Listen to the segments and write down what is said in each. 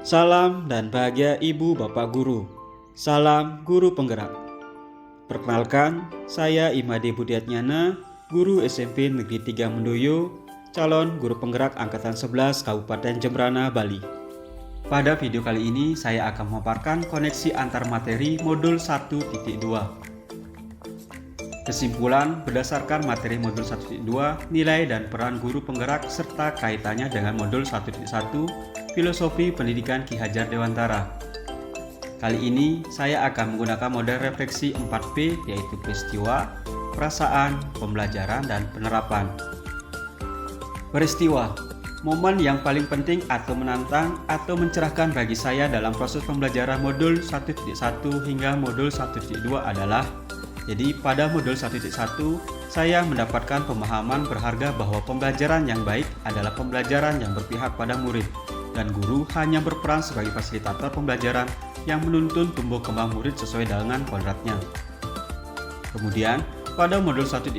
Salam dan bahagia Ibu Bapak Guru. Salam Guru Penggerak. Perkenalkan, saya Imade Budiatnyana, Guru SMP Negeri 3 Mendoyo, calon Guru Penggerak Angkatan 11 Kabupaten Jembrana, Bali. Pada video kali ini, saya akan memaparkan koneksi antar materi modul 1.2. Kesimpulan berdasarkan materi modul 1.2, nilai dan peran guru penggerak serta kaitannya dengan modul 1.1, Filosofi Pendidikan Ki Hajar Dewantara. Kali ini saya akan menggunakan model refleksi 4P, yaitu peristiwa, perasaan, pembelajaran, dan penerapan. Peristiwa, momen yang paling penting atau menantang atau mencerahkan bagi saya dalam proses pembelajaran modul 1.1 hingga modul 1.2 adalah: jadi pada modul 1.1 saya mendapatkan pemahaman berharga bahwa pembelajaran yang baik adalah pembelajaran yang berpihak pada murid, dan guru hanya berperan sebagai fasilitator pembelajaran yang menuntun tumbuh kembang murid sesuai dengan kodratnya. Kemudian pada modul 1.2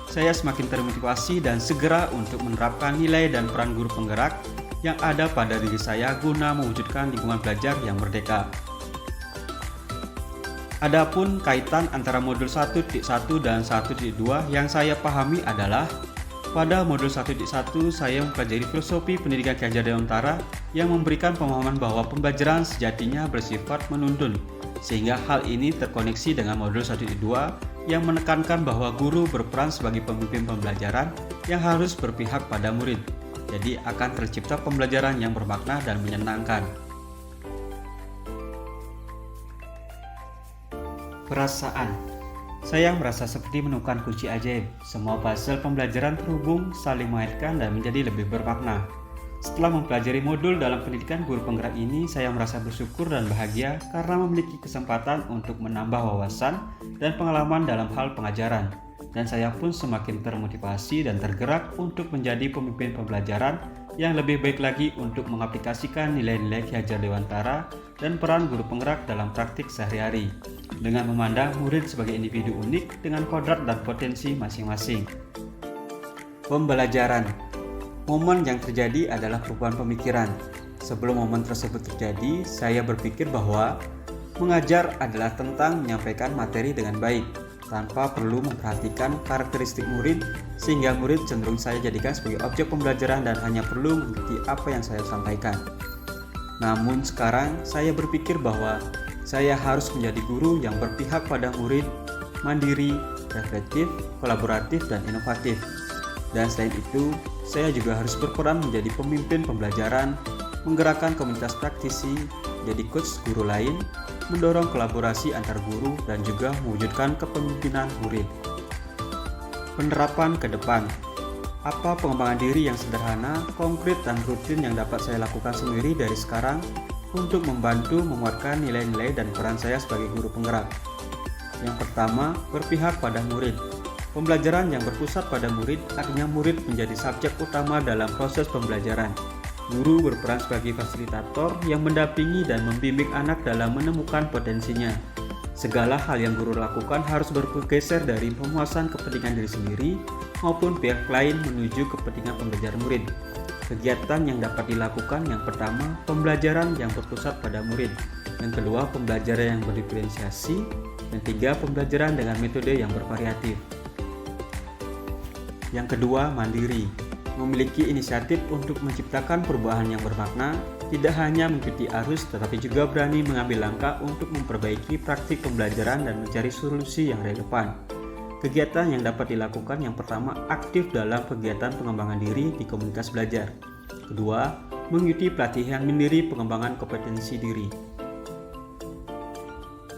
saya semakin termotivasi dan segera untuk menerapkan nilai dan peran guru penggerak yang ada pada diri saya guna mewujudkan lingkungan belajar yang merdeka. Adapun kaitan antara modul 1.1 dan 1.2 yang saya pahami adalah: pada modul 1.1 saya mempelajari filosofi pendidikan Ki Hajar Dewantara yang memberikan pemahaman bahwa pembelajaran sejatinya bersifat menuntun, sehingga hal ini terkoneksi dengan modul 1.2 yang menekankan bahwa guru berperan sebagai pemimpin pembelajaran yang harus berpihak pada murid. Jadi akan tercipta pembelajaran yang bermakna dan menyenangkan. Perasaan. Saya merasa seperti menemukan kunci ajaib. Semua puzzle pembelajaran terhubung, saling mengaitkan, dan menjadi lebih bermakna. Setelah mempelajari modul dalam pendidikan guru penggerak ini, saya merasa bersyukur dan bahagia karena memiliki kesempatan untuk menambah wawasan dan pengalaman dalam hal pengajaran. Dan saya pun semakin termotivasi dan tergerak untuk menjadi pemimpin pembelajaran yang lebih baik lagi untuk mengaplikasikan nilai-nilai Ki Hajar Dewantara dan peran guru penggerak dalam praktik sehari-hari, dengan memandang murid sebagai individu unik dengan kodrat dan potensi masing-masing. Pembelajaran. Momen yang terjadi adalah perubahan pemikiran. Sebelum momen tersebut terjadi, saya berpikir bahwa mengajar adalah tentang menyampaikan materi dengan baik, tanpa perlu memperhatikan karakteristik murid, sehingga murid cenderung saya jadikan sebagai objek pembelajaran dan hanya perlu mengikuti apa yang saya sampaikan. Namun sekarang saya berpikir bahwa saya harus menjadi guru yang berpihak pada murid, mandiri, reflektif, kolaboratif, dan inovatif. Dan selain itu, saya juga harus berperan menjadi pemimpin pembelajaran, menggerakkan komunitas praktisi, jadi coach guru lain, mendorong kolaborasi antar guru, dan juga mewujudkan kepemimpinan murid. Penerapan ke depan. Apa pengembangan diri yang sederhana, konkret, dan rutin yang dapat saya lakukan sendiri dari sekarang untuk membantu menguatkan nilai-nilai dan peran saya sebagai guru penggerak? Yang pertama, berpihak pada murid. Pembelajaran yang berpusat pada murid, artinya murid menjadi subjek utama dalam proses pembelajaran. Guru berperan sebagai fasilitator yang mendampingi dan membimbing anak dalam menemukan potensinya. Segala hal yang guru lakukan harus bergeser dari pemuasan kepentingan diri sendiri maupun pihak lain menuju kepentingan pembelajaran murid. Kegiatan yang dapat dilakukan: yang pertama, pembelajaran yang berpusat pada murid. Yang kedua, pembelajaran yang berdiferensiasi. Yang ketiga, pembelajaran dengan metode yang bervariatif. Yang kedua, mandiri. Memiliki inisiatif untuk menciptakan perubahan yang bermakna, tidak hanya mengikuti arus tetapi juga berani mengambil langkah untuk memperbaiki praktik pembelajaran dan mencari solusi yang relevan. Kegiatan yang dapat dilakukan: yang pertama, aktif dalam kegiatan pengembangan diri di komunitas belajar. Kedua, mengikuti pelatihan mandiri pengembangan kompetensi diri.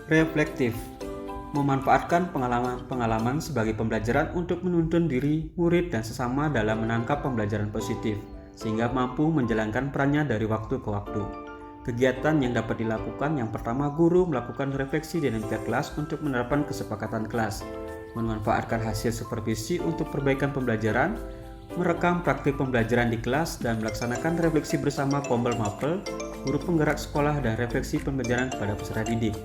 Reflektif. Memanfaatkan pengalaman sebagai pembelajaran untuk menuntun diri, murid, dan sesama dalam menangkap pembelajaran positif, sehingga mampu menjalankan perannya dari waktu ke waktu. Kegiatan yang dapat dilakukan: yang pertama, guru melakukan refleksi dinamika kelas untuk menerapkan kesepakatan kelas, memanfaatkan hasil supervisi untuk perbaikan pembelajaran, merekam praktik pembelajaran di kelas, dan melaksanakan refleksi bersama Kombel Mapel, guru penggerak sekolah, dan refleksi pembelajaran kepada peserta didik.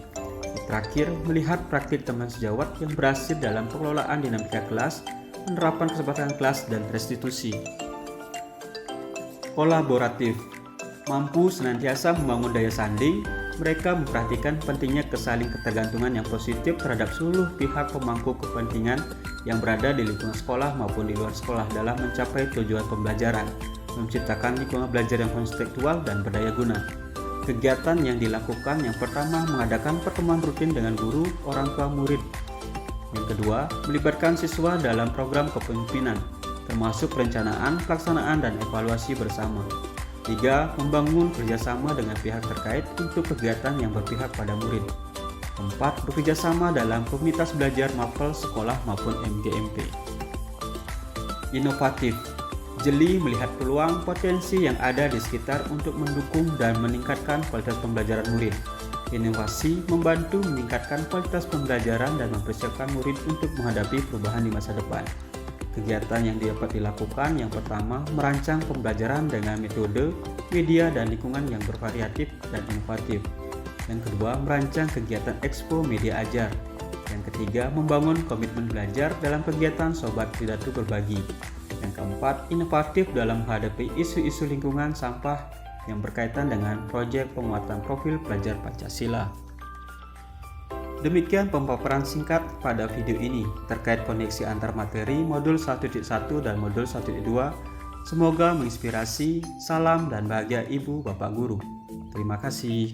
Terakhir, melihat praktik teman sejawat yang berhasil dalam pengelolaan dinamika kelas, penerapan kesepakatan kelas, dan restitusi. Kolaboratif. Mampu senantiasa membangun daya sanding, mereka memperhatikan pentingnya kesaling ketergantungan yang positif terhadap seluruh pihak pemangku kepentingan yang berada di lingkungan sekolah maupun di luar sekolah dalam mencapai tujuan pembelajaran, menciptakan lingkungan belajar yang kontekstual dan berdaya guna. Kegiatan yang dilakukan yang pertama mengadakan pertemuan rutin dengan guru, orang tua, murid. Yang kedua, melibatkan siswa dalam program kepemimpinan, termasuk perencanaan, pelaksanaan, dan evaluasi bersama. 3. Membangun kerjasama dengan pihak terkait untuk kegiatan yang berpihak pada murid. 4. Bekerjasama dalam komunitas belajar mapel sekolah maupun MGMP. Inovatif. Jeli melihat peluang potensi yang ada di sekitar untuk mendukung dan meningkatkan kualitas pembelajaran murid. Inovasi membantu meningkatkan kualitas pembelajaran dan mempersiapkan murid untuk menghadapi perubahan di masa depan. Kegiatan yang dapat dilakukan yang pertama, merancang pembelajaran dengan metode, media, dan lingkungan yang bervariatif dan inovatif. Yang kedua, merancang kegiatan Expo Media Ajar. Yang ketiga, membangun komitmen belajar dalam kegiatan Sobat Pidato Berbagi. Yang keempat, inovatif dalam menghadapi isu-isu lingkungan sampah yang berkaitan dengan proyek penguatan profil pelajar Pancasila. Demikian pemaparan singkat pada video ini terkait koneksi antar materi modul 1.1 dan modul 1.2. Semoga menginspirasi. Salam dan bahagia Ibu Bapak Guru. Terima kasih.